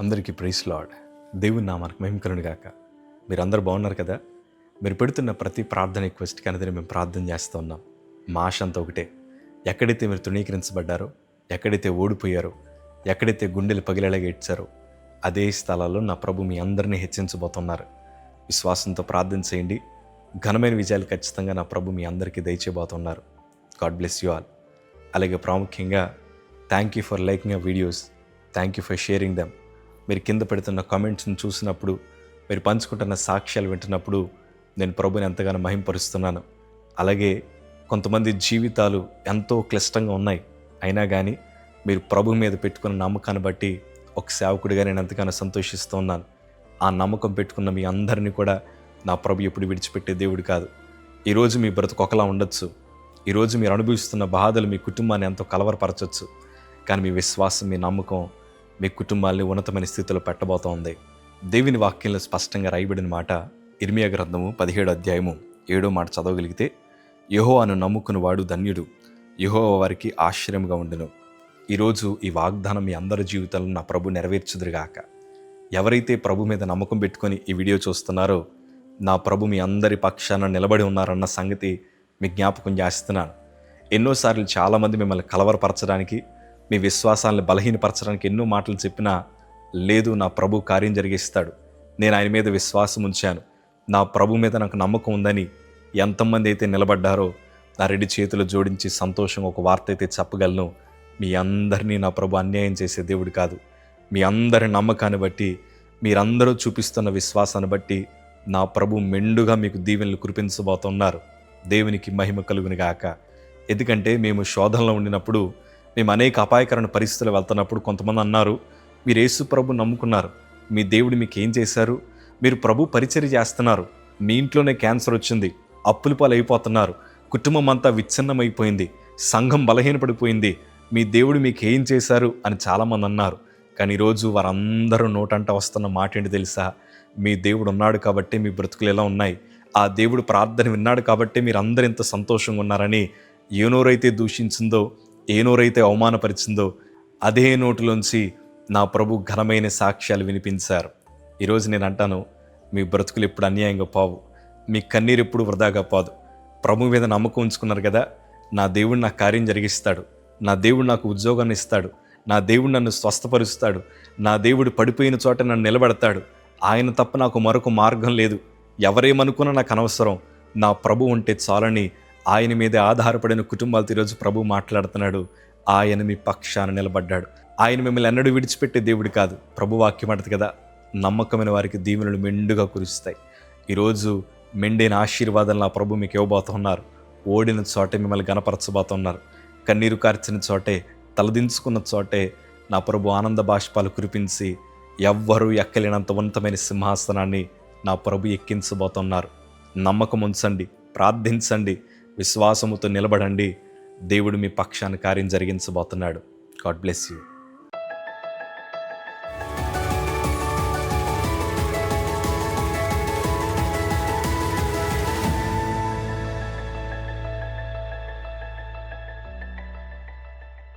అందరికీ praise lord. దేవుని నామానికి మహిమ కలుగును గాక. మీరందరూ బాగున్నారు కదా? మీరు పెడుతున్న ప్రతి ప్రార్థన రిక్వెస్ట్కి అనేది మేము ప్రార్థన చేస్తూ ఉన్నాం. మా ఆశ అంతా ఒకటే, ఎక్కడైతే మీరు తృణీకరించబడ్డారో, ఎక్కడైతే ఓడిపోయారో, ఎక్కడైతే గుండెలు పగిలేలాగా ఏడ్చారో అదే స్థలాల్లో నా ప్రభు మీ అందరినీ హెచ్చించబోతున్నారు. విశ్వాసంతో ప్రార్థన చేయండి. ఘనమైన విజయాలు ఖచ్చితంగా నా ప్రభు మీ అందరికీ దయచేయబోతున్నారు. God bless you all. అలాగే ప్రాముఖ్యంగా thank you for liking our videos. Thank you for sharing them. మీరు కింద పెడుతున్న కామెంట్స్ని చూసినప్పుడు, మీరు పంచుకుంటున్న సాక్ష్యాలు వింటున్నప్పుడు నేను ప్రభుని ఎంతగానో మహింపరుస్తున్నాను. అలాగే కొంతమంది జీవితాలు ఎంతో క్లిష్టంగా ఉన్నాయి, అయినా కానీ మీరు ప్రభు మీద పెట్టుకున్న నమ్మకాన్ని బట్టి ఒక సేవకుడిగా నేను ఎంతగానో సంతోషిస్తూ ఉన్నాను. ఆ నమ్మకం పెట్టుకున్న మీ అందరినీ కూడా నా ప్రభు ఎప్పుడు విడిచిపెట్టే దేవుడు కాదు. ఈరోజు మీ బ్రతుకు ఒకలా ఉండొచ్చు, ఈరోజు మీరు అనుభవిస్తున్న బాధలు మీ కుటుంబాన్ని ఎంతో కలవరపరచవచ్చు, కానీ మీ విశ్వాసం, మీ నమ్మకం మీ కుటుంబాన్ని ఉన్నతమైన స్థితిలో పెట్టబోతోంది. దేవుని వాక్యంలో స్పష్టంగా రాయబడిన మాట ఇర్మియా గ్రంథము 17వ అధ్యాయము 7వ మాట చదవగలిగితే, యెహోవాను నమ్ముకుని వాడు ధన్యుడు, యెహోవా వారికి ఆశ్రయముగా ఉండును. ఈరోజు ఈ వాగ్దానం మీ అందరి జీవితాలను నా ప్రభు నెరవేర్చుదురుగాక. ఎవరైతే ప్రభు మీద నమ్మకం పెట్టుకొని ఈ వీడియో చూస్తున్నారో, నా ప్రభు మీ అందరి పక్షాన నిలబడి ఉన్నారన్న సంగతి మీ జ్ఞాపకం చేస్తున్నాను. ఎన్నోసార్లు చాలామంది మిమ్మల్ని కలవరపరచడానికి, మీ విశ్వాసాలను బలహీనపరచడానికి ఎన్నో మాటలు చెప్పినా, లేదు, నా ప్రభు కార్యం జరిగిస్తాడు, నేను ఆయన మీద విశ్వాసం ఉంచాను, నా ప్రభు మీద నాకు నమ్మకం ఉందని ఎంతమంది అయితే నిలబడ్డారో నా రెండు చేతులు జోడించి సంతోషంగా ఒక వార్త అయితే చెప్పగలను. మీ అందరినీ నా ప్రభు అన్యాయం చేసే దేవుడు కాదు. మీ అందరి నమ్మకాన్ని బట్టి, మీరందరూ చూపిస్తున్న విశ్వాసాన్ని బట్టి నా ప్రభు మెండుగా మీకు దీవెనలు కురిపించబోతున్నారు. దేవునికి మహిమ కలుగును గాక. ఎందుకంటే మేము శోధనలో ఉండినప్పుడు, మేము అనేక అపాయకరమైన పరిస్థితులు వెళ్తున్నప్పుడు కొంతమంది అన్నారు, మీరు యేసు ప్రభు నమ్ముకున్నారు, మీ దేవుడు మీకు ఏం చేశారు? మీరు ప్రభు పరిచర్య చేస్తున్నారు, మీ ఇంట్లోనే క్యాన్సర్ వచ్చింది, అప్పుల పాలు అయిపోతున్నారు, కుటుంబం అంతా విచ్ఛిన్నమైపోయింది, సంఘం బలహీనపడిపోయింది, మీ దేవుడు మీకు ఏం చేశారు అని చాలామంది అన్నారు. కానీ ఈరోజు వారందరూ నోటంట వస్తున్న మాట ఏంటి తెలుసా? మీ దేవుడు ఉన్నాడు కాబట్టి మీ బ్రతుకులు ఎలా ఉన్నాయి, ఆ దేవుడు ప్రార్థన విన్నాడు కాబట్టి మీరు అందరూ ఇంత సంతోషంగా ఉన్నారని ఏ నోరైతే దూషించిందో, ఏ నోరైతే అవమానపరిచిందో అదే నోటులోంచి నా ప్రభు ఘనమైన సాక్ష్యాలు వినిపించారు. ఈరోజు నేను అంటాను, మీ బ్రతుకులు ఎప్పుడు అన్యాయంగా పోవు, మీ కన్నీరు ఎప్పుడు వృధాగా పోదు. ప్రభు మీద నమ్మకం ఉంచుకున్నారు కదా, నా దేవుడు నాకు కార్యం జరిగిస్తాడు, నా దేవుడు నాకు ఉద్యోగాన్ని ఇస్తాడు, నా దేవుడు నన్ను స్వస్థపరుస్తాడు, నా దేవుడు పడిపోయిన చోట నన్ను నిలబెడతాడు, ఆయన తప్ప నాకు మరొక మార్గం లేదు, ఎవరేమనుకున్నా నాకు అనవసరం, నా ప్రభు ఉంటే చాలని ఆయన మీదే ఆధారపడిన కుటుంబాలతో ఈరోజు ప్రభు మాట్లాడుతున్నాడు. ఆయన మీ పక్షాన నిలబడ్డాడు. ఆయన మిమ్మల్ని ఎన్నడూ విడిచిపెట్టే దేవుడు కాదు. ప్రభు వాక్యం అంటది కదా, నమ్మకమైన వారికి దీవెనలు మెండుగా కురుస్తాయి. ఈరోజు మెండైన ఆశీర్వాదాలు నా ప్రభు మీకు ఇవ్వబోతున్నారు. ఓడిన చోటే మిమ్మల్ని గణపరచబోతున్నారు. కన్నీరు కార్చిన చోటే, తలదించుకున్న చోటే నా ప్రభు ఆనంద బాష్పాలు కురిపించి ఎవ్వరూ ఎక్కలేనంత ఉన్నతమైన సింహాసనాన్ని నా ప్రభు ఎక్కించబోతున్నారు. నమ్మకం ఉంచండి, ప్రార్థించండి, విశ్వాసముతో నిలబడండి. దేవుడు మీ పక్షాన కార్యం జరిగించబోతున్నాడు. God bless you.